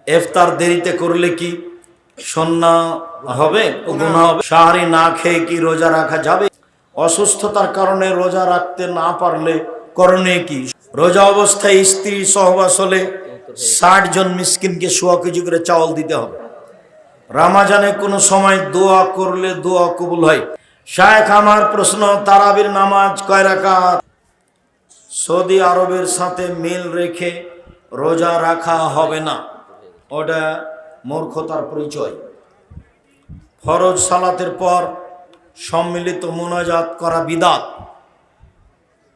ইফতার দেরিতে করলে কি সুন্নাহ হবে ও গুনাহ হবে? সাহারি না খেয়ে কি রোজা রাখা যাবে? অসুস্থতার কারণে রোজা রাখতে না পারলে করণীয় কি? রোজা অবস্থায় স্ত্রী সহবাস হলে 60 জন মিসকিনকে 1.25 কেজি করে চাউল দিতে হবে। রমজানে কোনো সময় দোয়া করলে দোয়া কবুল হয়। শায়েখ, আমার প্রশ্ন, তারাবির নামাজ কয় রাকাত? সৌদি আরবের সাথে মিল রেখে রোজা রাখা হবে না, ওটা মূর্খতার পরিচয়। ফরজ সালাতের পর সম্মিলিত মুনাজাত করা বিদাত।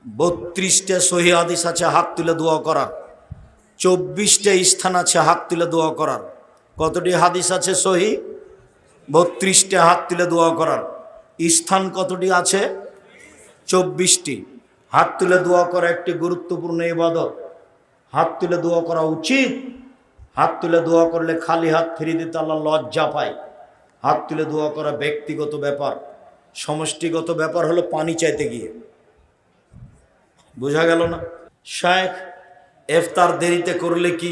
32টা সহিহ হাদিস আছে হাত তুলে দোয়া করার, 24টা স্থান আছে হাত তুলে দোয়া করার। কতটি হাদিস আছে সহিহ? 32টা হাত তুলে দোয়া করার। স্থান কতটি আছে? 24টি। হাত তুলে দোয়া করা একটি গুরুত্বপূর্ণ ইবাদত। হাত তুলে দোয়া করা উচিত। হাত তুলে দোয়া করলে খালি হাত ফিরিয়ে দিতে আল্লাহ লজ্জা পায়। হাত তুলে দোয়া করা ব্যক্তিগত ব্যাপার, সমষ্টিগত ব্যাপার হলো পানি চাইতে গিয়ে। বোঝা গেল না? শায়েখ, ইফতার দেরিতে করলে কি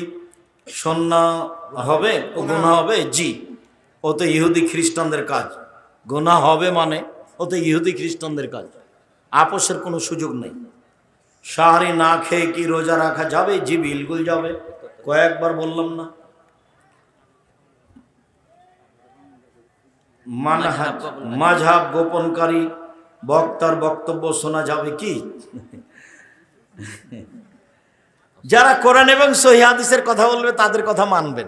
সুন্নাহ হবে ও গুনাহ হবে? জি, ও তো ইহুদি খ্রিস্টানদের কাজ। গুনাহ হবে মানে ও তো ইহুদি খ্রিস্টানদের কাজ, আপোষের কোনো সুযোগ নেই। সাহারি না খেয়ে কি রোজা রাখা যাবে? জি, বিলকুল যাবে। কয়েকবার বললাম না? মাযহাব গোপনকারী বক্তার বক্তব্য শোনা যাবে কি? যারা কোরআন এবং সহিহ হাদিসের কথা বলবে তাদের কথা মানবেন,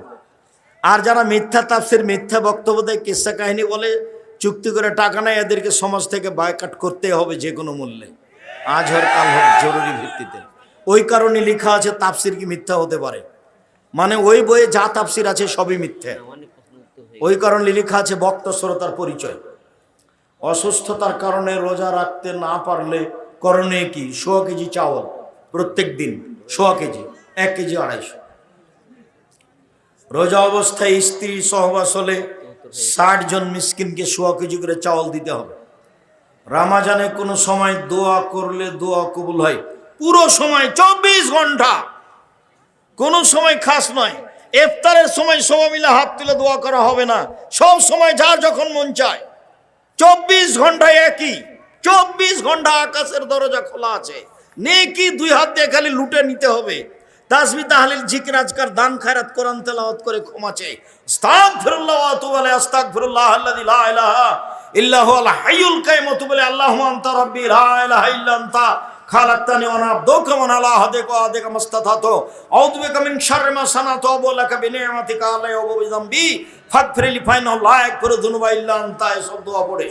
আর যারা মিথ্যা তাফসীর, মিথ্যা বক্তব্য দেয়, কিসসা কাহিনী বলে, চুক্তি করে টাকা নেয়, এদেরকে সমাজ থেকে বয়কট করতে হবে যে কোনো মূল্যে, আজ হোক কাল হোক, জরুরি ভিত্তিতে। ওই কারণে লেখা আছে তাফসীর কি মিথ্যা হতে পারে, মানে ওই বইয়ে যা তাফসীর আছে সবই মিথ্যা। ওই কারণে লেখা আছে বক্তা শ্রোতার পরিচয়। অসুস্থতার কারণে রোজা রাখতে না পারলে করণীয় কি? 1.25 কেজি চাউল প্রত্যেক দিন, 1.25 কেজি, 1 কেজি 250। রোজা অবস্থায় স্ত্রী সহবাস হলে 60 জন মিসকিনকে 1.25 কেজি করে চাউল দিতে হবে। রমজানে কোনো সময় দোয়া করলে দোয়া কবুল হয়? পুরো সময় 24 ঘন্টা, কোনো সময় খাস নয়। ইফতারের সময় সবাই মিলে হাত তুলে দোয়া করা হবে না, সব সময় যার যখন মন চায়। 24 ঘন্টায় একই, 24 ঘন্টা আকাশের দরজা খোলা আছে। নেকি 2 হাত দিয়ে খালি লুটে নিতে হবে। তাসবিহ, তাহলিল, জিকির, আজকার, দান, খায়রাত, কোরআন তেলাওয়াত করে ক্ষমা চাই। আস্তাগফিরুল্লাহ ওয়া আতুবু আলাইহি, আস্তাগফিরুল্লাহ আল্লাযী লা ইলাহা ইল্লা হুয়াল হাইয়ুল কাইয়্যুম, ওয়া আতুবু ইলাইহি, আল্লাহুম্মা আনতা রাব্বী লা ইলাহা ইল্লা আনতা খালাকতানি ওয়া আনা আবদুকা ওয়া আলা আহদিকা ওয়া আহদিকা মাসতাতাতু আউযু বিকা মিন শাররি মা সানাতু ওয়া আবুউ লাকা বিনি'মাতিকা আলাইয়া ওয়া বিযামবি ফাগফিরলি ফাইন্নাহু লা ইয়াগফিরু যুনুবা ইল্লা আনতা। এসব দোয়া পড়ে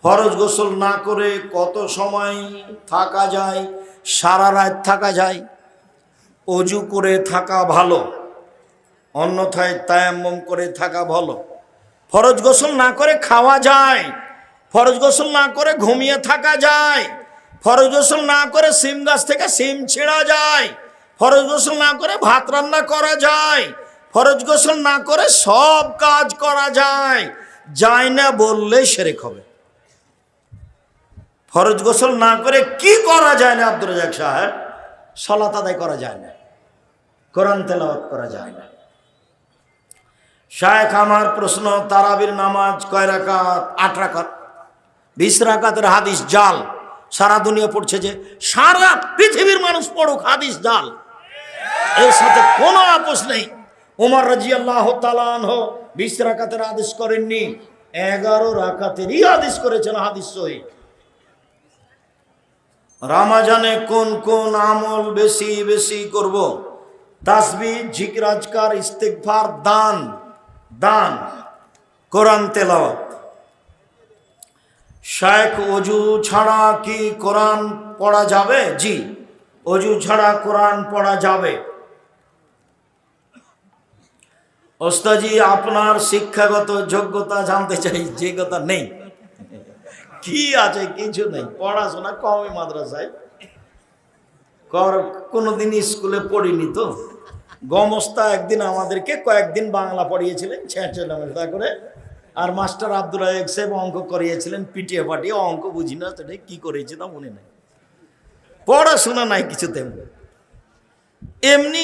ফরজ গোসল না করে কত সময় থাকা যায়? সারা রাত থাকা যায়। অজু করে থাকা ভালো, অন্যথায় তায়াম্মুম করে থাকা ভালো। ফরজ গোসল না করে খাওয়া যায়, ফরজ গোসল না করে ঘুমিয়ে থাকা যায়, ফরজ গোসল না করে সিম গাছ থেকে সিম ছিঁড়া যায়, ফরজ গোসল না করে ভাত রান্না করা যায়, ফরজ গোসল না করে সব কাজ করা যায়। যায় না বললে শিরক হবে। ফরজ গোসল না করে কি করা যায় না আব্দুর রাজ্জাক সাহেব? সালাত আদায় করা যায় না, কোরআন তেলাওয়াত করা যায় না। শায়েখ, আমার প্রশ্ন, তারাবির নামাজ কয় রাকাত? 8 রাকাত। 20 রাকাতের হাদিস জাল, সারা দুনিয়া পড়ছে, যে সারা পৃথিবীর মানুষ পড়ুক, হাদিস জাল, এর সাথে কোনো আপোষ নেই। ওমর রাদিয়াল্লাহু তাআলা আনহু 20 রাকাতের হাদিস করেননি, 11 রাকাতেরই হাদিস করেছেন, হাদিস সহিহ। রমজানে কোন কোন আমল বেশি বেশি করব? তাসবিহ, জিকির, আজকার, ইস্তিগফার, দান, কোরআন তেলাওয়াত। শায়েখ, অজু ছাড়া কি কোরআন পড়া যাবে? জি, অজু ছাড়া কোরআন পড়া যাবে। ওস্তাদজি, আপনার শিক্ষাগত যোগ্যতা জানতে চাই। যোগ্যতা নেই। কি আছে? কিছু নেই। পড়াশোনা কমই মাদ্রাসায়, কোনোদিন স্কুলে পড়িনি তো। গমস্তা একদিন আমাদেরকে কয়েকদিন বাংলা পড়িয়েছিলেন ছেঁচেলামেটা করে, আর মাস্টার আব্দুল রাজ্জাক সাহেব অঙ্ক করিয়েছিলেন পিটিয়ে পাটিয়ে। অঙ্ক বুঝি না, সেটা কি করেছি তা মনে নেই। পড়াশোনা নাই কিছু তেমন। এমনি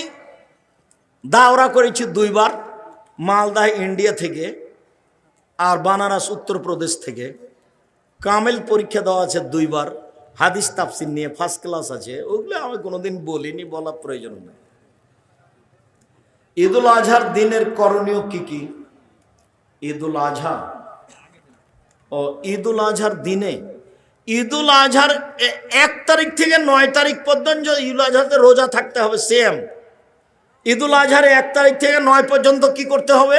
দাওরা করেছি 2 বার, মালদা ইন্ডিয়া থেকে আর বানারস উত্তরপ্রদেশ থেকে। কামেল পরীক্ষা দেওয়া আছে 2 বার, হাদিস তাফসির নিয়ে ফার্স্ট ক্লাস আছে। ওগুলো আমি কোনোদিন বলিনি, বলার প্রয়োজন নেই। ঈদুল আজহার দিনের করণীয় কি কি? ঈদুল আজহা ও ঈদুল আজহার দিনে, ঈদুল আজহার 1 তারিখ থেকে 9 তারিখ পর্যন্ত ঈদুল আজহাতে রোজা থাকতে হবে সেম। ঈদুল আজহার 1 তারিখ থেকে 9 পর্যন্ত কি করতে হবে?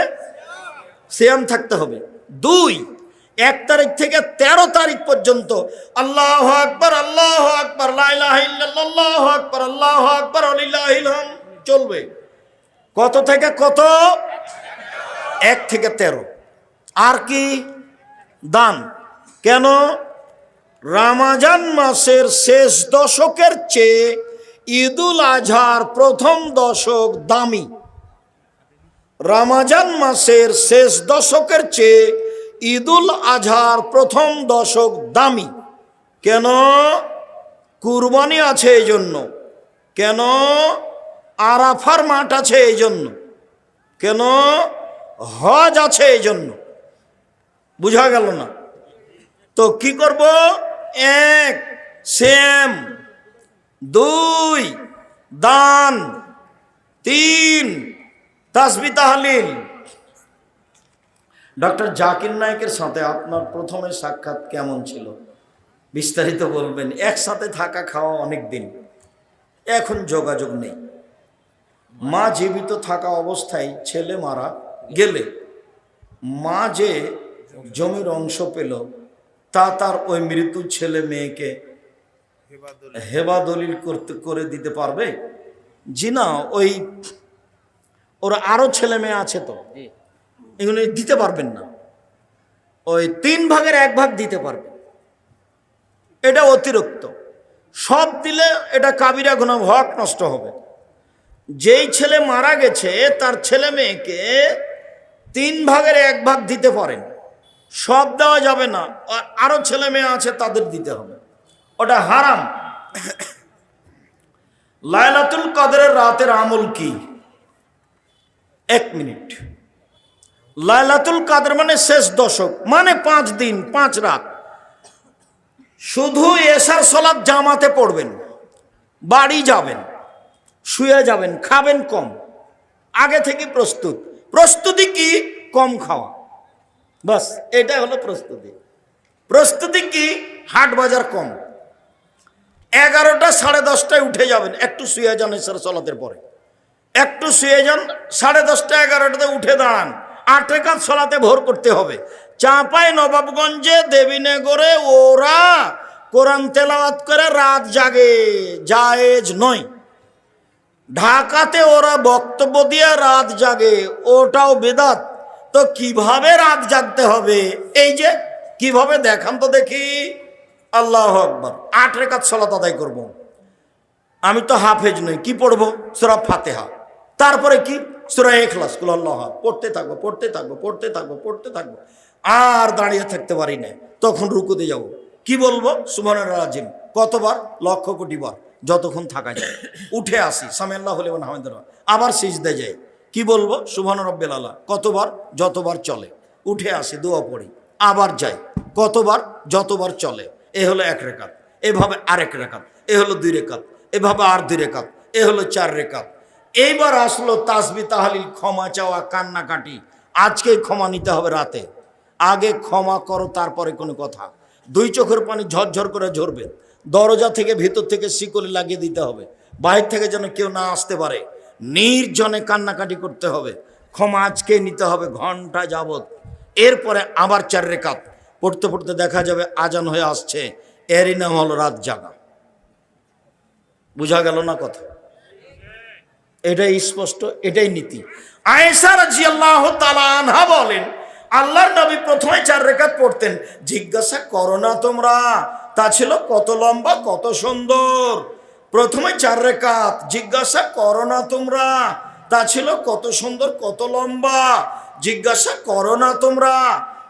সিয়াম থাকতে হবে। 2, 1 তারিখ থেকে 13 তারিখ পর্যন্ত আল্লাহু আকবার আল্লাহু আকবার লা ইলাহা ইল্লাল্লাহ আল্লাহু আকবার আল্লাহু আকবার ওয়ালিল্লাহিল হামদ চলবে। কত থেকে কত? 1 থেকে 13। আর কি? দান। কেন? রমজান মাসের শেষ দশকের চেয়ে ঈদুল আজহার প্রথম দশক দামি। রমজান মাসের শেষ দশকের চেয়ে ঈদুল আজহার প্রথম দশক দামি। কেন? কুরবানি আছে এই জন্য। কেন? আরাফার মাঠ আছে এই জন্য। কেন? হজ আছে এই জন্য। বুঝা গেল না? তো কি করব? 1 সিয়াম, 2 দান, 3 তাসবিহ তাহলিল। ডক্টর জাকির নায়েকের সাথে আপনার প্রথমে সাক্ষাৎ কেমন ছিল? বিস্তারিত বলবেন। একসাথে থাকা খাওয়া অনেক দিন, এখন যোগাযোগ নেই। মা জীবিত থাকা অবস্থায় ছেলে মারা গেলে মা যে জমির অংশ পেল তা তার ওই মৃত্যু ছেলে মেয়েকে হেবা দলিল করে দিতে পারবে? জি না, ওই ওর আরো ছেলে মেয়ে আছে তো, এগুলো দিতে পারবেন না। ওই 3 ভাগের 1 ভাগ দিতে পারবে। এটা অতিরিক্ত। সব দিলে এটা কাবিরা গুনাহ, হক নষ্ট হবে। যেই ছেলে মারা গেছে তার ছেলে মেয়েকে 3 ভাগের 1 ভাগ দিতে পারেন, সব দেওয়া যাবে না। আরো ছেলে মেয়ে আছে তাদের দিতে হবে, ওটা হারাম। লাইলাতুল কদরের রাতের আমল কি? 1 মিনিট। লাইলাতুল কদর মানে শেষ দশক, মানে 5 দিন 5 রাত। শুধু এশার সালাত জামাতে পড়বেন, বাড়ি যাবেন, শুয়ে যাবেন, খাবেন কম, আগে থেকে প্রস্তুতি কি? কম খাওয়া, বাস এটা হলো প্রস্তুতি। প্রস্তুতি কি? হাট বাজার কম। 11টা 10:30টায় উঠে যাবেন, একটু শুয়ে যান এশার সালাতের পরে, একটু শুয়ে যান, 10:30টা 11টাতে উঠে দাঁড়ান, 8 রাকাত সালাতে ভোর করতে হবে। চাঁপাই নবাবগঞ্জে দেবীনগরে ওরা কোরআন তেলাওয়াত করে রাত জাগে, জায়েজ নয়। ঢাকাতে ওরা বক্তব্য দিয়ে রাত জাগে, ওটাও বেদাত। তো কিভাবে রাত জাগতে হবে? এই যে কিভাবে দেখান তো দেখি। আল্লাহু আকবার, 8 রাকাত সালাত আদায় করব। আমি তো হাফেজ নই, কি পড়বো? সূরা ফাতিহা, তারপরে কি? সূরা ইখলাস, কুল আল্লাহ, পড়তে থাকবো। আর দাঁড়িয়ে থাকতে পারি না, তখন রুকুতে যাব। কি বলবো? সুবহানাল্লাহ আযীম কতবার? লক্ষ কোটি বার, যতক্ষণ থাকা যায়। উঠে আসি, সামিআল্লাহু লিমান হামিদাহ, আবার সিজদায় যাই। কি বলবো? সুবহান রাব্বিল আলা। কতবার? যতবার চলে। উঠে আসি, দোয়া পড়ি, আবার যাই। কতবার? যতবার চলে। এ হলো 1 রাকাত। এভাবে আরেক রাকাত, এ হলো 2 রাকাত, এভাবে আর 2 রাকাত, এ হলো 4 রাকাত। এইবার আসলো তাসবিহ তাহলিল, ক্ষমা চাওয়া, কান্নাকাটি। আজকে ক্ষমা নিতে হবে রাতে। আগে ক্ষমা করো, তারপরে কোনো কথা। 2 চোখের পানি ঝরঝর করে ঝরবে। দরজা থেকে ভিতর থেকে শিকলি লাগিয়ে দিতে হবে, বাইরে থেকে যেন কেউ না আসতে পারে। নির্জনে কান্নাকাটি করতে হবে। ক্ষমা আজকে নিতে হবে ঘন্টা যাবত। এরপরে আবার 4 রাকাত পড়তে পড়তে দেখা যাবে আজান হয়ে আসছে। এরই নাম হলো রাত জাগা। বুঝা গেল না কথা? এটাই স্পষ্ট, এটাই নীতি। আয়েশা রাদিয়াল্লাহু তাআলা আনহা বলেন, আল্লাহর নবী প্রথমে 4 রাকাত পড়তেন। জিজ্ঞাসা করো না তোমরা, তা ছিল কত লম্বা, কত সুন্দর। প্রথমে 4 রাকাত, জিজ্ঞাসা করো না তোমরা, তা ছিল কত সুন্দর, কত লম্বা। জিজ্ঞাসা করো না তোমরা,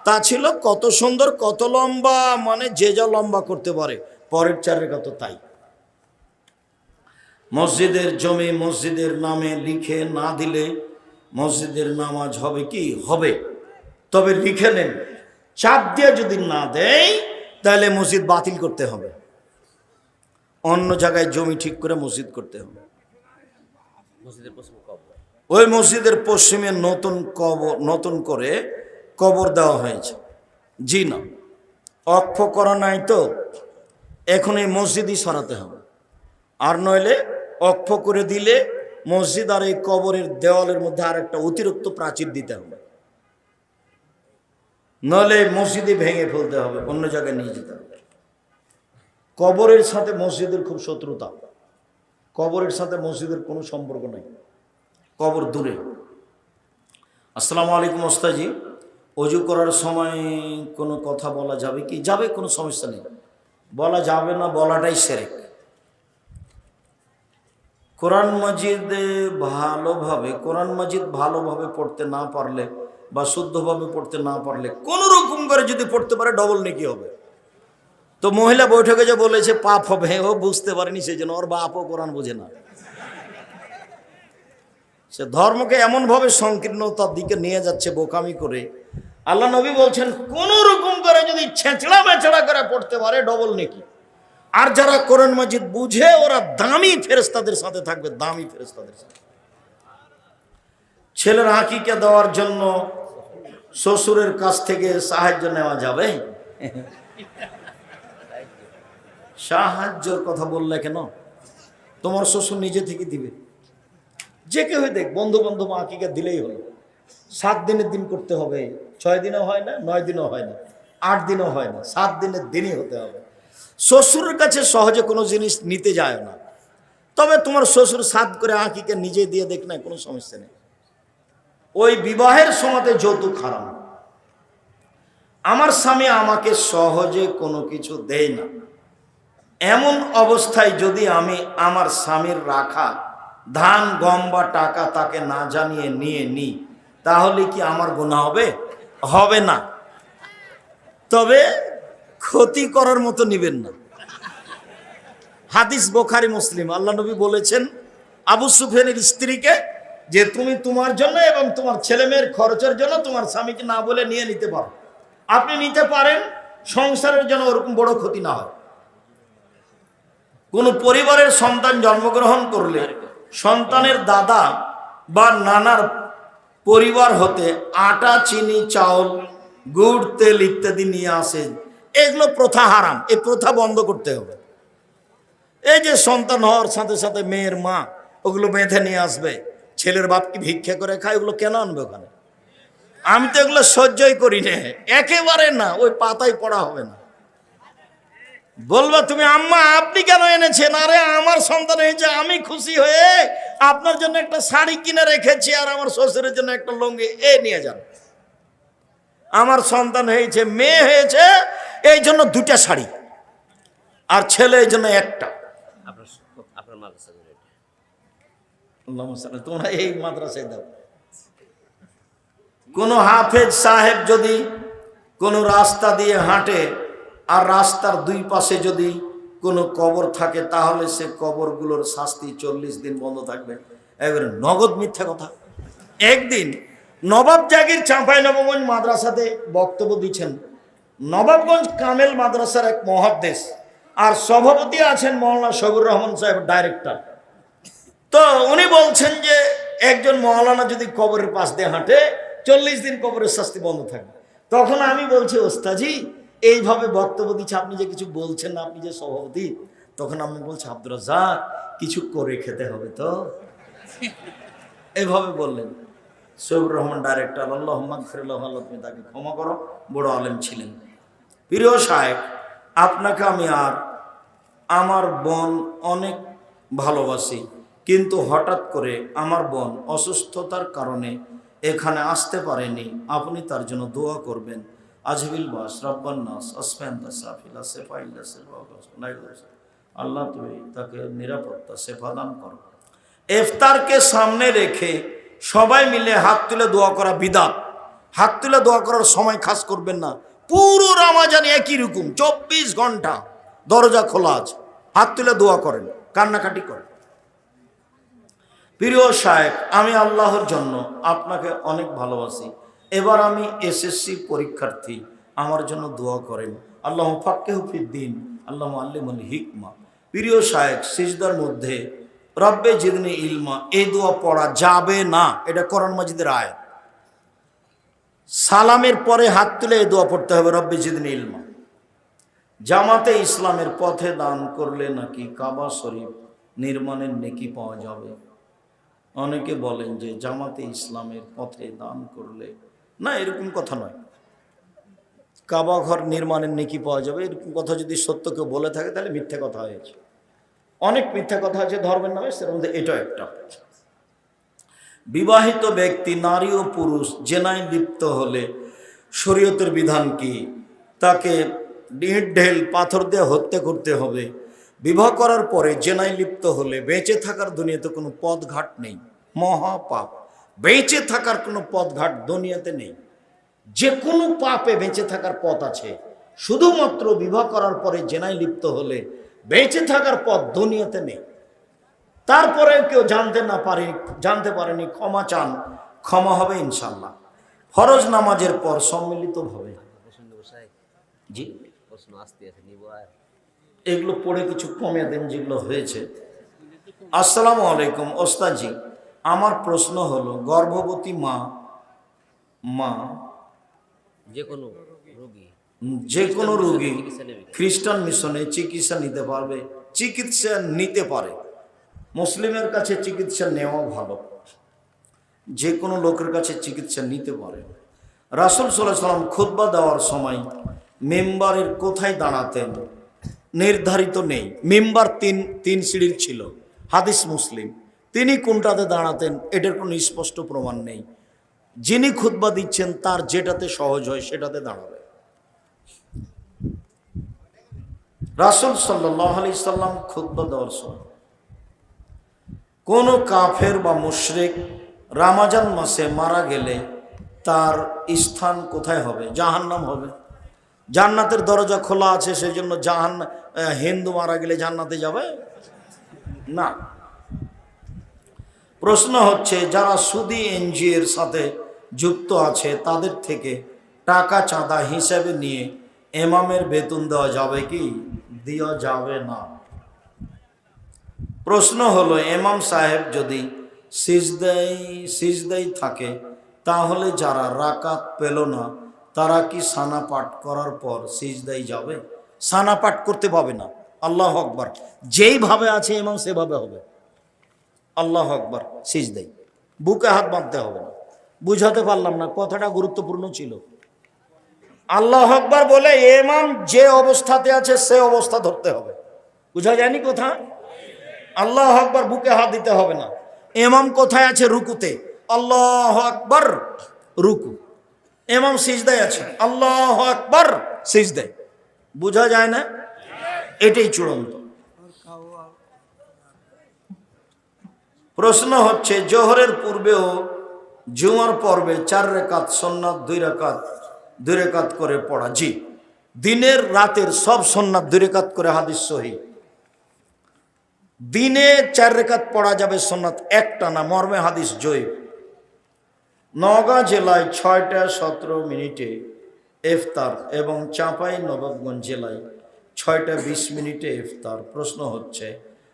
তা ছিল কত সুন্দর, কত লম্বা। মানে যে যা লম্বা করতে পারে। পরের 4 রাকাত তাই। মসজিদের জমি মসজিদের নামে লিখে না দিলে মসজিদের নামাজ হবে কি? হবে। তবে লিখে নেন, চাপ দিয়ে যদি না দেয় তাহলে মসজিদ বাতিল করতে হবে, অন্য জায়গায় জমি ঠিক করে মসজিদ করতে হবে। ওই মসজিদের পশ্চিমে নতুন করে কবর দেওয়া হয়েছে। জি না, অক্ষ করা নাই তো এখন এই মসজিদই সরাতে হবে, আর নইলে অক্ষ করে দিলে মসজিদ আর এই কবরের দেওয়ালের মধ্যে আর একটা অতিরিক্ত প্রাচীর দিতে হবে, নইলে মসজিদই ভেঙে ফেলতে হবে, অন্য জায়গায় নিয়ে যেতে হবে। কবরের সাথে মসজিদের খুব শত্রুতা, কবরের সাথে মসজিদের কোনো সম্পর্ক নেই, কবর দূরে। আসসালামু আলাইকুম ওস্তাজি, অজু করার সময় কোনো কথা বলা যাবে কি? যাবে, কোনো সমস্যা নেই, বলা যাবে না, বলাটাই শিরক। কোরআন মাজিদ ভালোভাবে পড়তে না পারলে বা শুদ্ধভাবে পড়তে না পারলে কোনো রকম করে যদি পড়তে পারে ডবল নেকি হবে। তো মহিলা বৈঠকে যে বলেছে পাপ হবে, ও বুঝতে পারেনি, সেই জন্য ওর বাপও কোরআন বোঝে না। সে ধর্মকে এমনভাবে সংকীর্ণতার দিকে নিয়ে যাচ্ছে বোকামি করে। আল্লাহ নবী বলছেন কোন রকম করে যদি ছেঁচড়া মেচড়া করে পড়তে পারে ডবল নেকি। আর যারা কোরআন মাজিদ বুঝে ওরা দামি ফেরেশতাদের সাথে থাকবে, দামি ফেরেশতাদের সাথে। ছেলের আকিকা দেওয়ার জন্য শ্বশুরের কাছ থেকে সাহায্য নেওয়া যাবে? সাহায্যের কথা বললে কেন? তোমার শ্বশুর নিজে থেকে দিবে, যে কেউ দেখ, বন্ধু বান্ধব আকিকা দিলেই হলো। 7 দিনের দিন করতে হবে, 6 দিনও হয় না, 9 দিনও হয় না, 8 দিনও হয় না, 7 দিনের দিনই হতে হবে। শ্বশুরের কাছে সহজে কোনো জিনিস নিতে যায় না, তবে তোমার শ্বশুর সাদ করে আকিকা নিজে দিয়ে দেখ না, কোনো সমস্যা নেই। ওই বিবাহের সময়তে যৌতুক হারাম। আমার স্বামী আমাকে সহজে কোনো কিছু দেয় না, এমন অবস্থায় যদি আমি আমার স্বামীর রাখা ধান গম বা টাকা তাকে না জানিয়ে নিয়ে নিই, তাহলে কি আমার গুনাহ হবে? হবে না, তবে ক্ষতি করার মতো নিবেন না। হাদিস বুখারী মুসলিম। আল্লাহ নবী বলেছেন আবু সুফিয়ানের স্ত্রীকে যে তুমি তোমার জন্য এবং তোমার ছেলে মেয়ের খরচের জন্য তোমার স্বামীকে না বলে নিয়ে নিতে পারো, আপনি নিতে পারেন, সংসারের জন্য ওরকম বড় ক্ষতি না হয়। কোন পরিবারের সন্তান জন্মগ্রহণ করলে সন্তানের দাদা বা নানার পরিবার হতে আটা, চিনি, চাউল, গুড়, তেল ইত্যাদি নিয়ে আসে, এগুলো প্রথা হারাম। এই প্রথা বন্ধ করতে হবে। এই যে সন্তান হওয়ার সাথে সাথে মেয়ের মা ওগুলো বেঁধে নিয়ে আসবে, ছেলের বাপ কি ভিক্ষা করে খায়, ওগুলো কেন আনবে ওখানে? আমি তো এগুলো সহ্যই করি না, একেবারে না, ওই পাতায় পড়া হবে না। বলবা তুমি আম্মা আপনি কেন এনেছেন? আরে আমার সন্তান হয়েছে, আমি খুশি হয়ে আপনার জন্য একটা শাড়ি কিনে রেখেছি, আর আমার শ্বশুরের জন্য একটা লুঙ্গি, নিয়ে যান। আমার সন্তান হয়েছে, মেয়ে হয়েছে, এই জন্য 2টা শাড়ি, আর ছেলে এই জন্য একটা। তোমরা এই মাদ্রাসায় দাও। কোন হাফেজ সাহেব যদি কোনো রাস্তা দিয়ে হাঁটে আর রাস্তার 2 পাশে যদি কোনো কবর থাকে, তাহলে সে কবরগুলোর শাস্তি 40 দিন বন্ধ থাকবে। এবারে নগদ মিথ্যা কথা। একদিন নবাব জাগির চাঁপাই নবাবগঞ্জ মাদ্রাসাতে বক্তব্য দিচ্ছেন নবাবগঞ্জ কামেল মাদ্রাসার এক মহাদ্দেশ, আর সভাপতি আছেন মৌলানা শফিউর রহমান সাহেব, ডাইরেক্টর। তো উনি বলছেন যে একজন মৌলানা যদি কবরের পাশ দিয়ে হাঁটে 40 দিন কবরের শাস্তি বন্ধ থাকবে। তখন আমি বলছি ওস্তাজি এইভাবে বক্তব্য দিচ্ছে, আপনি যে কিছু বলছেন না, আপনি যে সভাপতি। তখন আমি বলছি আব্দুর রাজ্জাক কিছু করে খেতে হবে তো, এইভাবে বললেন। শফিউর রহমান ডাইরেক্টর, আল্লাহ মাগফিরাল্লাহু আল্লাহ তুমি তাকে ক্ষমা করো, বড় আলেম ছিলেন। প্রিয় সাহেব, আপনাকে আমি আর আমার বোন অনেক ভালোবাসি, কিন্তু হঠাৎ করে আমার বোন অসুস্থতার কারণে এখানে আসতে পারেনি, আপনি তার জন্য দোয়া করবেন। আজবিল বাস রব্বান নাস আসফান্তা সাফিলা সেফাইল্লা আল্লাহ তুমি তাকে নিরাপত্তা সেফা দান করো। ইফতারকে সামনে রেখে সবাই মিলে হাত তুলে দোয়া করা বিদআত। হাত তুলে দোয়া করার সময় খাস করবেন না, পুরো রমজান একই রকম 24 ঘন্টা দরজা খোলা আছে, হাত তুলে দোয়া করেন, কান্নাকাটি করেন। প্রিয় শায়েখ, আমি আল্লাহর জন্য আপনাকে অনেক ভালোবাসি। এবার আমি এসএসসি পরীক্ষার্থী, আমার জন্য দোয়া করেন। আল্লাহ ফাক্কিহু ফিদ্দিন, আল্লাহ আল্লিমুল হিকমা। প্রিয় শায়েখ, সিজদার মধ্যে রব্বে জিদনি ইলমা এই দোয়া পড়া যাবে না, এটা কোরআন মাজিদের আয়াত। সালামের পরে হাত তুলে এই দোয়া পড়তে হবে, রব্বে জিদনি ইলমা। জামাতে ইসলামের পথে দান করলে নাকি কাবা শরীফ নির্মাণের নেকি পাওয়া যাবে। অনেকে বলেন যে জামাতে ইসলামের পথে দান করলে, না, এরকম কথা নয়। কাবা ঘর নির্মাণের নেকি পাওয়া যাবে, এরকম কথা যদি সত্য কেউ বলে থাকে তাহলে মিথ্যা কথা হয়েছে। অনেক মিথ্যা কথা আছে ধর্মের নামে, সের মধ্যে এটা একটা। বিবাহিত ব্যক্তি নারী ও পুরুষ জেনায় লিপ্ত হলে শরীয়তের বিধান কি? তাকে ঢেল পাথর দিয়ে হত্যা করতে হবে। বিবাহ করার পরে জেনায় লিপ্ত হলে বেঁচে থাকার দুনিয়াতে কোনো পথঘাট নেই, মহাপাপ। বেঁচে থাকার কোনো পথঘাট দুনিয়াতে নেই। যে কোনো পাপে বেঁচে থাকার পথ আছে, শুধুমাত্র বিবাহ করার পরে জেনায় লিপ্ত হলে বেঁচে থাকার পথ দুনিয়াতে নেই। তারপরে কেউ জানতে পারেনি, ক্ষমা চান, ক্ষমা হবে ইনশাল্লাহ। ফরজ নামাজের পর সম্মিলিতভাবে জি এগুলো পড়ে কিছু কমে দেন যেগুলো হয়েছে। আসসালামু আলাইকুম ওস্তাদজি, আমার প্রশ্ন হলো গর্ভবতী মা যে কোনো রোগী খ্রিস্টান মিশনে চিকিৎসা নিতে পারে। মুসলিমের কাছে চিকিৎসা নেওয়া ভালো, যে কোনো লোকের কাছে চিকিৎসা নিতে পারে। রাসূল সাল্লাল্লাহু আলাইহি ওয়াসাল্লাম খুতবা দেওয়ার সময় মেম্বারের কোথায় দাঁড়াতেন নির্ধারিত নেই। মেম্বার তিন সিঁড়ির ছিল, হাদিস মুসলিম। তিনি কোনটাতে দাঁড়াতেন এটার কোনো স্পষ্ট প্রমাণ নেই। যিনি খুতবা দিচ্ছেন তার যেটাতে সহজ হয় সেটাতে দাঁড়াবে। রাসূল সাল্লাল্লাহু আলাইহি সাল্লাম খুতবা দেওয়ার সময় কোনো কাফের বা মুশরিক রমজান মাসে মারা গেলে তার স্থান কোথায় হবে? জাহান্নাম হবে। জান্নাতের দরজা খোলা আছে, সেই জন্য হিন্দু মারা গেলে জান্নাতে যাবে না। প্রশ্ন হচ্ছে, যারা সুদী এনজিওর সাথে যুক্ত আছে তাদের থেকে টাকা চাঁদা হিসেবে নিয়ে ইমামের বেতন দেওয়া যাবে কি? দেওয়া যাবে না। প্রশ্ন হলো, ইমাম সাহেব যদি সিজদায় থাকে তাহলে যারা রাকাত পেল না তারা কি সানা পাঠ করার পর সিজদায় যাবে? সানা পাঠ করতে পাবে না। আল্লাহু আকবার। যেইভাবে আছে ইমাম সেভাবে হবে। আল্লাহু আকবার, সিজদায় বুকে হাত বাঁধতে হবে না। বুঝাতে পারলাম না, কথাটা গুরুত্বপূর্ণ ছিল। আল্লাহু আকবার বলে ইমাম যে অবস্থাতে আছে সে অবস্থা ধরতে হবে। বুঝা যায়নি কথা? আল্লাহু আকবার, বুকে হাত দিতে হবে না। ইমাম কোথায় আছে? রুকুতে। আল্লাহু আকবার, রুকু। ইমাম সিজদায় আছে, আল্লাহু আকবার, সিজদায়। বুঝা যায় না? এটাই চূড়ান্ত। প্রশ্ন হচ্ছে, জোহরের পূর্বেও জুমার পর্বে 4 রাকাত সুন্নাত 2 রাকাত করে পড়া। জি, দিনের রাতের সব সুন্নাত 2 রাকাত করে, হাদিস সহিহ। দিনে 4 রাকাত পড়া যাবে সুন্নাত, একটা না, মর্মে হাদিস জয়ীফ। নওগাঁ জেলায় 6টা 17 মিনিটে ইফতার এবং চাঁপাই নবাবগঞ্জ জেলায় 6টা 20 মিনিটে ইফতার। প্রশ্ন হচ্ছে,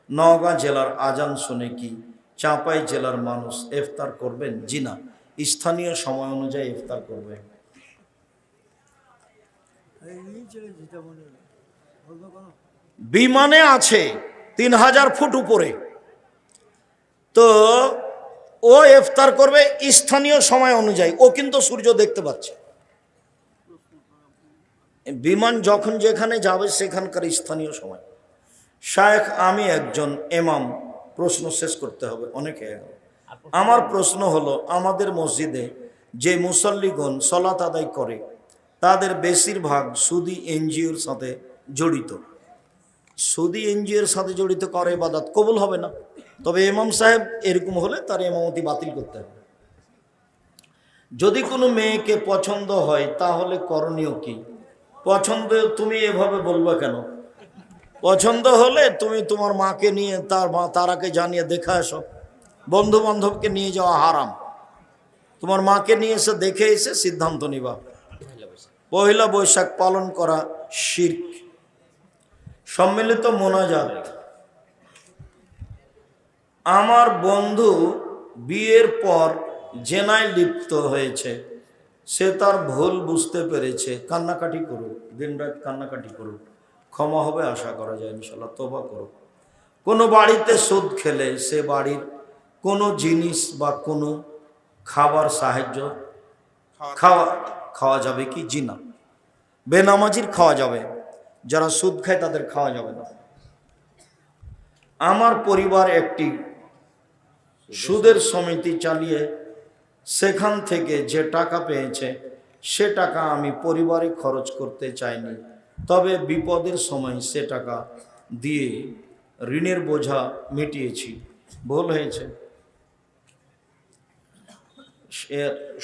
নওগাঁ জেলার আজান শুনে কি চাঁপাই জেলার মানুষ ইফতার করবেন? জি না, স্থানীয় সময় অনুযায়ী ইফতার করবে। বিমানে আছে 3000 ফুট উপরে, তো ও ইফতার করবে স্থানীয় সময় অনুযায়ী। ও কিন্তু সূর্য দেখতে পাচ্ছে। বিমান যখন যেখানে যাবে সেখানকার স্থানীয় সময়। শায়েখ, আমি একজন ইমাম। প্রশ্ন শেষ করতে হবে, অনেকে। আমার প্রশ্ন হলো, আমাদের মসজিদে যে মুসল্লিগণ সালাত আদায় করে তাদের বেশিরভাগ সুদী এনজিওর সাথে জড়িত। সুদী এনজিওর সাথে জড়িত করে ইবাদত কবুল হবে না। তবে ইমাম সাহেব এরকম হলে তার ইমামতি বাতিল করতে হবে। যদি কোনো মেয়েকে পছন্দ হয় তাহলে করণীয় কি? পছন্দ তুমি এভাবে বলবা কেন? পছন্দ হলে তুমি তোমার মাকে নিয়ে তার আগে জানিয়ে দেখা আসো, বন্ধু বান্ধবকে নিয়ে যাওয়া হারাম। তোমার মাকে নিয়ে এসে দেখে এসে সিদ্ধান্ত নিবা। পহেলা বৈশাখ পালন করা শিরক। সম্মিলিত মোনাজাত। আমার বন্ধু বিয়ের পর জেনায় লিপ্ত হয়েছে, সে তার ভুল বুঝতে পেরেছে, কান্নাকাটি করুক, দিনরাত কান্নাকাটি করুক, ক্ষমা হবে আশা করা যায় ইনশাল্লাহ। তওবা করুক। কোনো বাড়িতে সুদ খেলে সে বাড়ির কোনো জিনিস বা কোনো খাবার সাহায্য খাওয়া যাবে কি? জি না। বেনামাজির খাওয়া যাবে, যারা সুদ খায় তাদের খাওয়া যাবে না। আমার পরিবার একটি সুদের সমিতি চালিয়ে সেখান থেকে যে টাকা পেয়েছে সে টাকা আমি পরিবারে খরচ করতে চাইনি, তবে বিপদের সময় সে টাকা দিয়ে ঋণের বোঝা মিটিয়েছি। ভুল হয়েছে।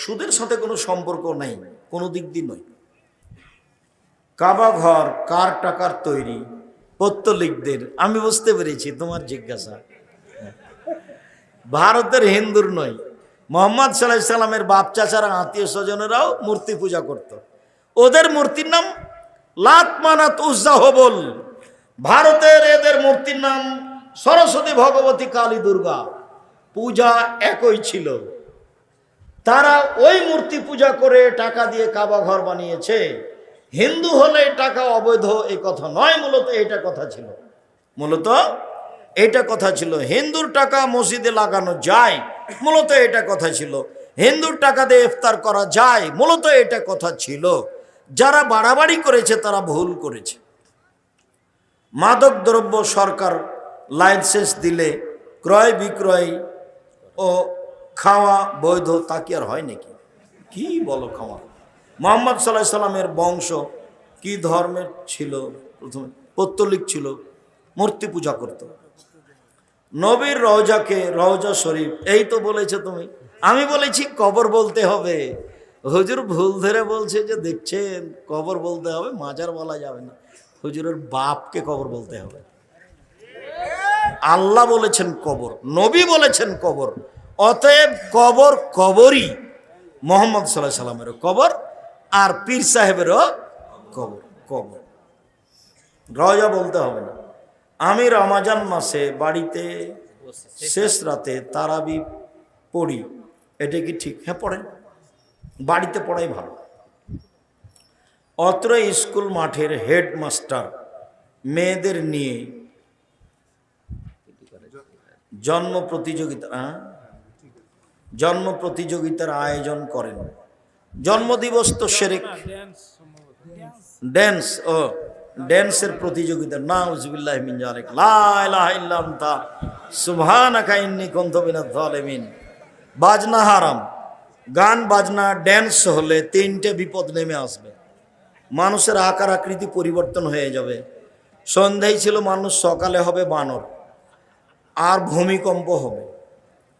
সুদের সাথে কোনো সম্পর্ক নাই, কোনো দিক দিয়ে নয়। কাবা ঘর কার টাকার তৈরি? পত্তলিকদের। আমি বুঝতে পেরেছি তোমার জিজ্ঞাসা। ভারতের হিন্দুর নয়। মোহাম্মদ সাল্লাল্লাহু আলাইহি সাল্লামের বাপ চাচারা আত্মীয় স্বজনেরাও মূর্তি পূজা করত। ওদের মূর্তির নাম লাত মানাত উজ্জা হবল। ভারতের এদের মূর্তির নাম সরস্বতী, ভগবতী, কালী, দুর্গা। পূজা একই ছিল। তারা ওই মূর্তি পূজা করে টাকা দিয়ে কাবা ঘর বানিয়েছে। হিন্দু হলে টাকা অবৈধ এই কথা নয়, মূলত এটা কথা ছিল। মূলত এটা কথা ছিল। হিন্দুর টাকা মসজিদে লাগানো যায়, মূলত এটা কথা ছিল। হিন্দুর টাকা দিয়ে ইফতার করা যায়, মূলত এটা কথা ছিল। যারা বাড়াবাড়ি করেছে তারা ভুল করেছে। মাদক দ্রব্য সরকার লাইসেন্স দিলে ক্রয় বিক্রয় ও খাওয়া বৈধ, তা কি আর হয় নাকি? কি বলো খাওয়া? মুহাম্মদ সাল্লাল্লাহু আলাইহি সাল্লামের বংশ কি ধর্মের ছিল? প্রথমে পৌত্তলিক ছিল, মূর্তি পূজা করত। নবীর রওজাকে রওজা শরীফ, এই তো বলেছে তুমি। আমি বলেছি কবর বলতে হবে। হুজুর ভুল ধরে বলছে যে দেখছেন কবর বলতে হবে, মাজার বলা যাবে না। হুজুরের বাপকে কবর বলতে হবে। আল্লাহ বলেছেন কবর, নবী বলেছেন কবর, অতএব কবর কবরই। মোহাম্মদ সাল্লাল্লাহু আলাইহি সাল্লামেরও কবর আর পীর সাহেবেরও কবর। কবর রওজা বলতে হবে না। আমি রমাজান মাসে বাড়িতে শেষ রাতে তারাবি পড়ি, এটা কি ঠিক? হ্যাঁ পড়েন, বাড়িতে পড়াই ভালো। অত্র স্কুল মাঠের হেডমাস্টার মেয়েদের নিয়ে জন্ম প্রতিযোগিতার আয়োজন করেন। জন্মদিবস তো শিরক। ড্যান্সের প্রতিযোগিতা, নাউযুবিল্লাহি মিন যালিক, লা ইলাহা ইল্লা আনতা সুবহানাকা ইন্নী কুনতু মিনাজ জালিমিন। বাজনা হারাম। গান বাজনা ড্যান্স হলে তিনটে বিপদ নেমে আসবে। মানুষের আকার আকৃতি পরিবর্তন হয়ে যাবে। সন্ধ্যায় ছিল মানুষ, সকালে হবে বানর, আর ভূমিকম্প হবে,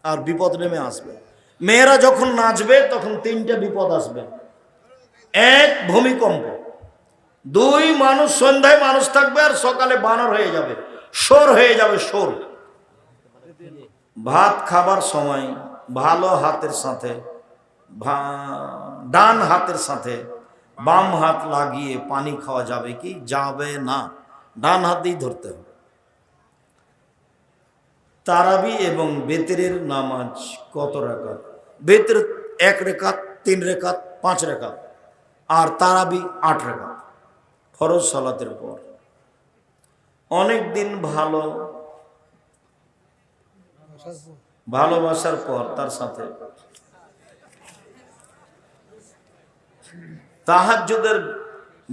আর বিপদ নেমে আসবে। মেয়েরা যখন নাচবে তখন তিনটে বিপদ আসবে। এক, ভূমিকম্প। দুই, মানুষ সন্ধ্যায় মানুষ থাকবে আর সকালে বানর হয়ে যাবে, শোর হয়ে যাবে, শোর। ভাত খাবার সময় ভালো হাতের সাথে ডান হাতের সাথে বাম হাত লাগিয়ে পানি খাওয়া যাবে কি? যাবে না, ডান হাত দিয়ে ধরতে হবে। তারাবি এবং বেতেরের নামাজ কত রাকাত? বেতের 1 রাকাত, 3 রাকাত, 5 রাকাত, আর তারাবি 8 রাকাত ফরজ সালাতের পর। অনেক দিন ভালোবাসার পর তার সাথে তাহাজ্জুদের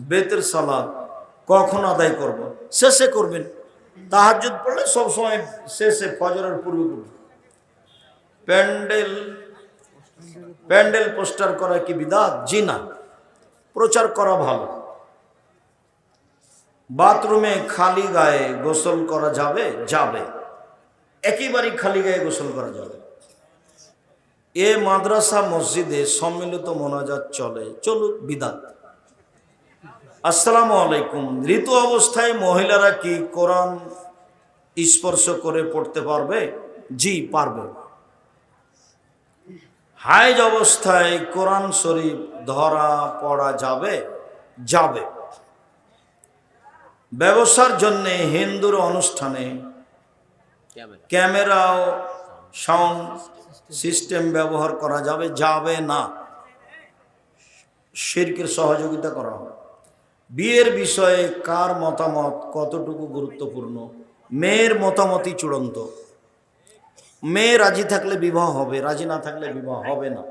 বেতের সালাত কখন আদায় করব? শেষে করবেন। তাহাজ্জুদ পড়লে সবসময় শেষে, ফজরের পূর্বে করবেন। প্যান্ডেল পোস্টার করা কি বিদআত? জি না, প্রচার করা ভালো। বাথরুমে খালি গায়ে গোসল করা যাবে? যাবে, একেবারেই খালি গায়ে গোসল করা যাবে। এ মাদ্রাসা মসজিদে সম্মিলিত মোনাজাত চলুক, বিদআত। আসসালামু আলাইকুম। ঋতু অবস্থায় মহিলারা কি কোরআন স্পর্শ করে পড়তে পারবে? জি পারবে। হায়েজ অবস্থায় কোরআন শরীফ ধরা পড়া যাবে? যাবে। ব্যবসার জন্য হিন্দুর অনুষ্ঠানে ক্যামেরা ও সাউন্ড সিস্টেম ব্যবহার করা যাবে? যাবে না। শিরকের সহযোগিতা করা হবে। বিয়ের বিষয়ে কার মতামত কতটুকু গুরুত্বপূর্ণ? মেয়ের মতামতই চূড়ান্ত। মেয়ে রাজি থাকলে বিবাহ হবে, রাজি না থাকলে বিবাহ হবে না।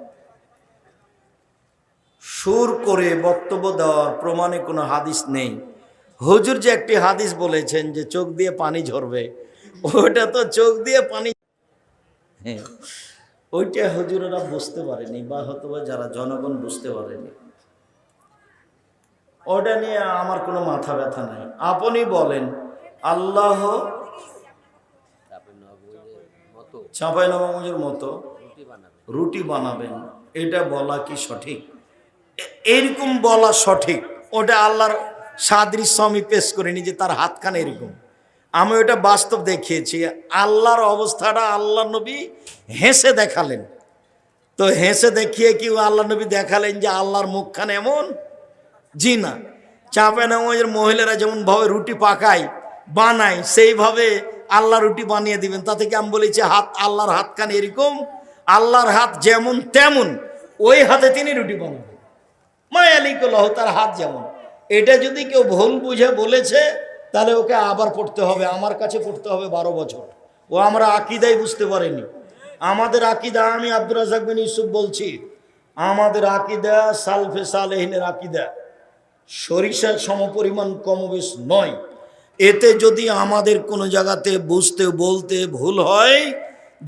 সুর করে বক্তব্য দেওয়ার প্রমাণে কোনো হাদিস নেই। হুজুর যে একটি হাদিস বলেছেন যে চোখ দিয়ে পানি ঝরবে, ওটা তো চোখ দিয়ে পানি, হ্যাঁ, ওইটা হুজুরেরা বুঝতে পারেনি, বা হয়তো যারা জনগণ বুঝতে পারেনি। ওটা নিয়ে আমার কোনো মাথা ব্যথা নাই। আপনি বলেন আল্লাহ চাঁপাইনবাবগঞ্জের মতো রুটি বানাবেন, এটা বলা কি সঠিক? এরকম বলা সঠিক। ওটা আল্লাহর সাদৃশ্য আমি পেশ করিনি যে তার হাতখানে এরকম। আমি ওটা বাস্তব দেখিয়েছি। আল্লাহর অবস্থাটা আল্লাহ নবী হেসে দেখালেন। তো হেসে দেখিয়ে কি আল্লাহ নবী দেখালেন যে আল্লাহর মুখখানে এমন? জি না। চাঁপাইনবাবগঞ্জের মহিলারা যেমন ভাবে রুটি পাকায় বানায়, সেইভাবে আল্লাহ রুটি বানিয়ে দিবেন। তাতে কি আমি বলেছি হাত আল্লাহর হাতখানে এরকম? আল্লাহর হাত যেমন তেমন, ওই হাতে তিনি রুটি বানাবেন। মায়ালিকুল্লাহ, তার হাত যেমন। এটা যদি কেউ ভুল বুঝে বলেছে তাহলে ওকে আবার পড়তে হবে, আমার কাছে পড়তে হবে 12 বছর। ও আমরা আকিদাই বুঝতে পারিনি। আমাদের আকিদা, আমি আব্দুর রাজ্জাক বিন ইউসুফ বলছি, আমাদের আকিদা সালফে সালেহিনের আকিদা, সরিষার সমপরিমাণ কমবেশ নয়। এতে যদি আমাদের কোনো জায়গাতে বুঝতে বলতে ভুল হয়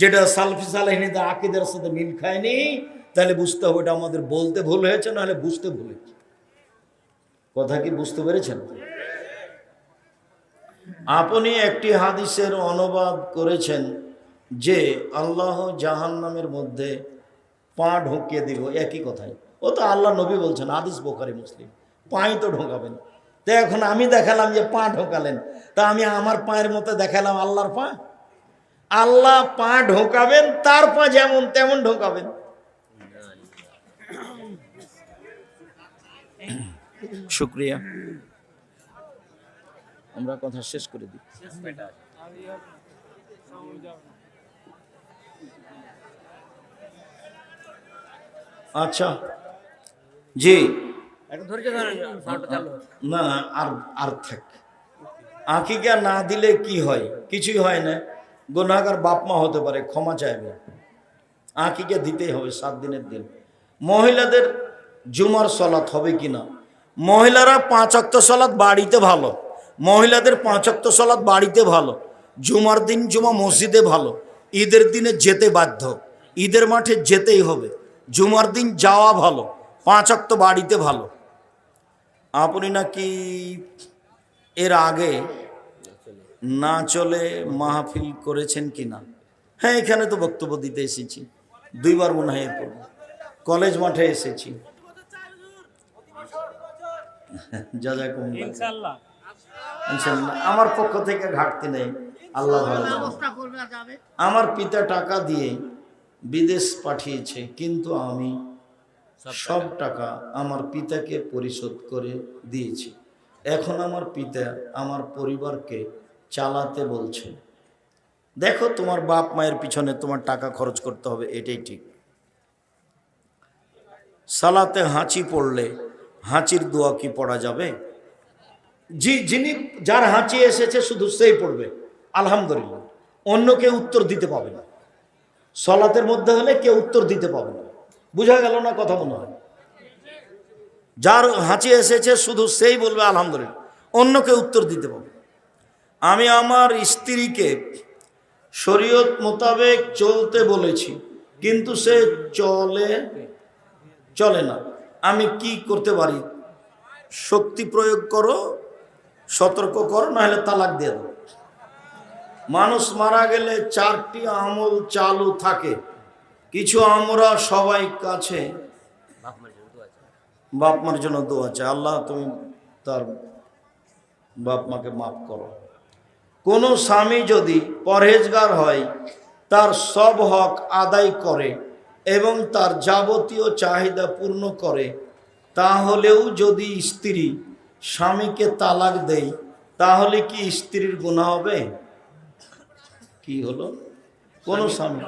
যেটা সালফে সালেহিনের আকিদার সাথে মিল খায়নি, তাহলে বুঝতে হবে এটা আমাদের বলতে ভুল হয়েছে, নাহলে বুঝতে ভুল হয়েছে। কথা কি বুঝতে পেরেছেন? আপনি একটি হাদিসের অনুবাদ করেছেন যে আল্লাহ জাহান্নামের মধ্যে পা ঢুকিয়ে দিব, একই কথাই। ও তো আল্লাহ নবী বলছেন, হাদিস বুখারী মুসলিম, পাই তো ঢোকাবেন। তো এখন আমি দেখালাম যে পা ঢোকালেন, তা আমি আমার পায়ের মতো দেখালাম আল্লাহর পা? আল্লাহ পা ঢোকাবেন, তার পা যেমন তেমন ঢোকাবেন। শুক্রিয়া, আমরা কথা শেষ করে দিই। আচ্ছা জি, না না, আর থাক। আকিকা না দিলে কি হয়? কিছুই হয় না। গুনাহগার বাপ মা হতে পারে, ক্ষমা চাইবে। আকিকা দিতেই হবে 7 দিনের দিন। মহিলাদের জুমার সালাত হবে কিনা? মহিলারা 5 ওয়াক্ত সালাত বাড়িতে ভালো, মহিলাদের 5 ওয়াক্ত সালাত বাড়িতে ভালো। জুমার দিন জুমা মসজিদে ভালো, ঈদের দিনে যেতে বাধ্য, ঈদের মাঠে যেতেই হবে। জুমার দিন যাওয়া ভালো, 5 ওয়াক্ত বাড়িতে ভালো। আপনি নাকি এর আগে না চলে মাহফিল করেছেন কিনা? হ্যাঁ, এখানে তো বক্তব্য দিতে এসেছি 2 বার মনে হয়। এরপর কলেজ মাঠে এসেছি। ইনশাআল্লাহ আমার পক্ষ থেকে ঘাটতি নেই, আল্লাহ ভালো জানে। আমার পিতা টাকা দিয়ে বিদেশ পাঠিয়েছে, কিন্তু আমি সব টাকা আমার পিতাকে পরিশোধ করে দিয়েছি। এখন আমার পিতা আমার পরিবারকে চালাতে বলছে। দেখো, তোমার বাপ মায়ের পিছনে তোমার টাকা খরচ করতে হবে, এটাই ঠিক। সালাতে হাঁচি পড়লে হাঁচির দোয়া কি পড়া যাবে? জি, যার হাঁচি এসেছে শুধু সেই পড়বে আলহামদুলিল্লাহ, অন্য কেউ উত্তর দিতে পাবে না। সালাতের মধ্যে হলে কেউ উত্তর দিতে পাবে না। বুঝা গেল না কথা? মনে হয় যার হাঁচি এসেছে শুধু সেই বলবে আলহামদুলিল্লাহ, অন্য কেউ উত্তর দিতে পাবে। আমি আমার স্ত্রীকে শরীয়ত মোতাবেক চলতে বলেছি, কিন্তু সে চলে না। আমি কি করতে পারি? শক্তি প্রয়োগ করো, সতর্ক করো, না হলে তালাক দিয়ে দাও। মানুষ মারা গেলে 4টি আমল চালু থাকে। কিছু আমরা সবাই কাছে বাপ মার জন্য দোয়া চাই, আল্লাহ তুমি তার বাপ মাকে মাফ করো। কোনো স্বামী যদি পরহেজগার হয়, তার সব হক আদায় করে, এবং তার যাবতীয় চাহিদা পূর্ণ করে, তাহলেও যদি স্ত্রী স্বামীকে তালাক দেয়, তাহলে কি স্ত্রীর গুনাহ হবে? কি হলো? কোন স্বামী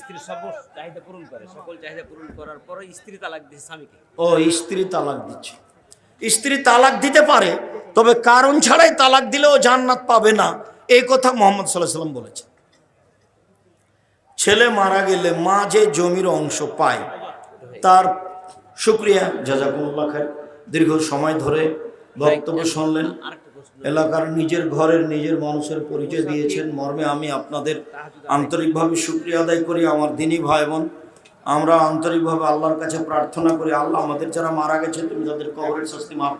স্ত্রীর সকল চাহিদা পূরণ করে, সকল চাহিদা পূরণ করার পরে স্ত্রী তালাক দিচ্ছে স্বামীকে। ও স্ত্রী তালাক দিচ্ছে। স্ত্রী তালাক দিতে পারে, তবে কারণ ছাড়াই তালাক দিলেও জান্নাত পাবে না, এই কথা মুহাম্মদ সাল্লাল্লাহু আলাইহি ওয়াসাল্লাম বলেছেন। ছেলে মারা গেলে মা যে জমির অংশ পায় তার শুকরিয়া, জাযাকুমুল্লাহ খায়র। দীর্ঘ সময় ধরে বক্তব্য শুনলেন, এলাকার নিজের ঘরের নিজের মানুষের পরিচয় দিয়েছেন, মর্মে আমি আপনাদের আন্তরিকভাবে শুকরিয়া আদায় করি। আমার দিনী ভাই বোন, আমরা আন্তরিকভাবে আল্লাহর কাছে প্রার্থনা করি, আল্লাহ আমাদের যারা মারা গেছে তুমি তাদের কবরের শাস্তি মাফ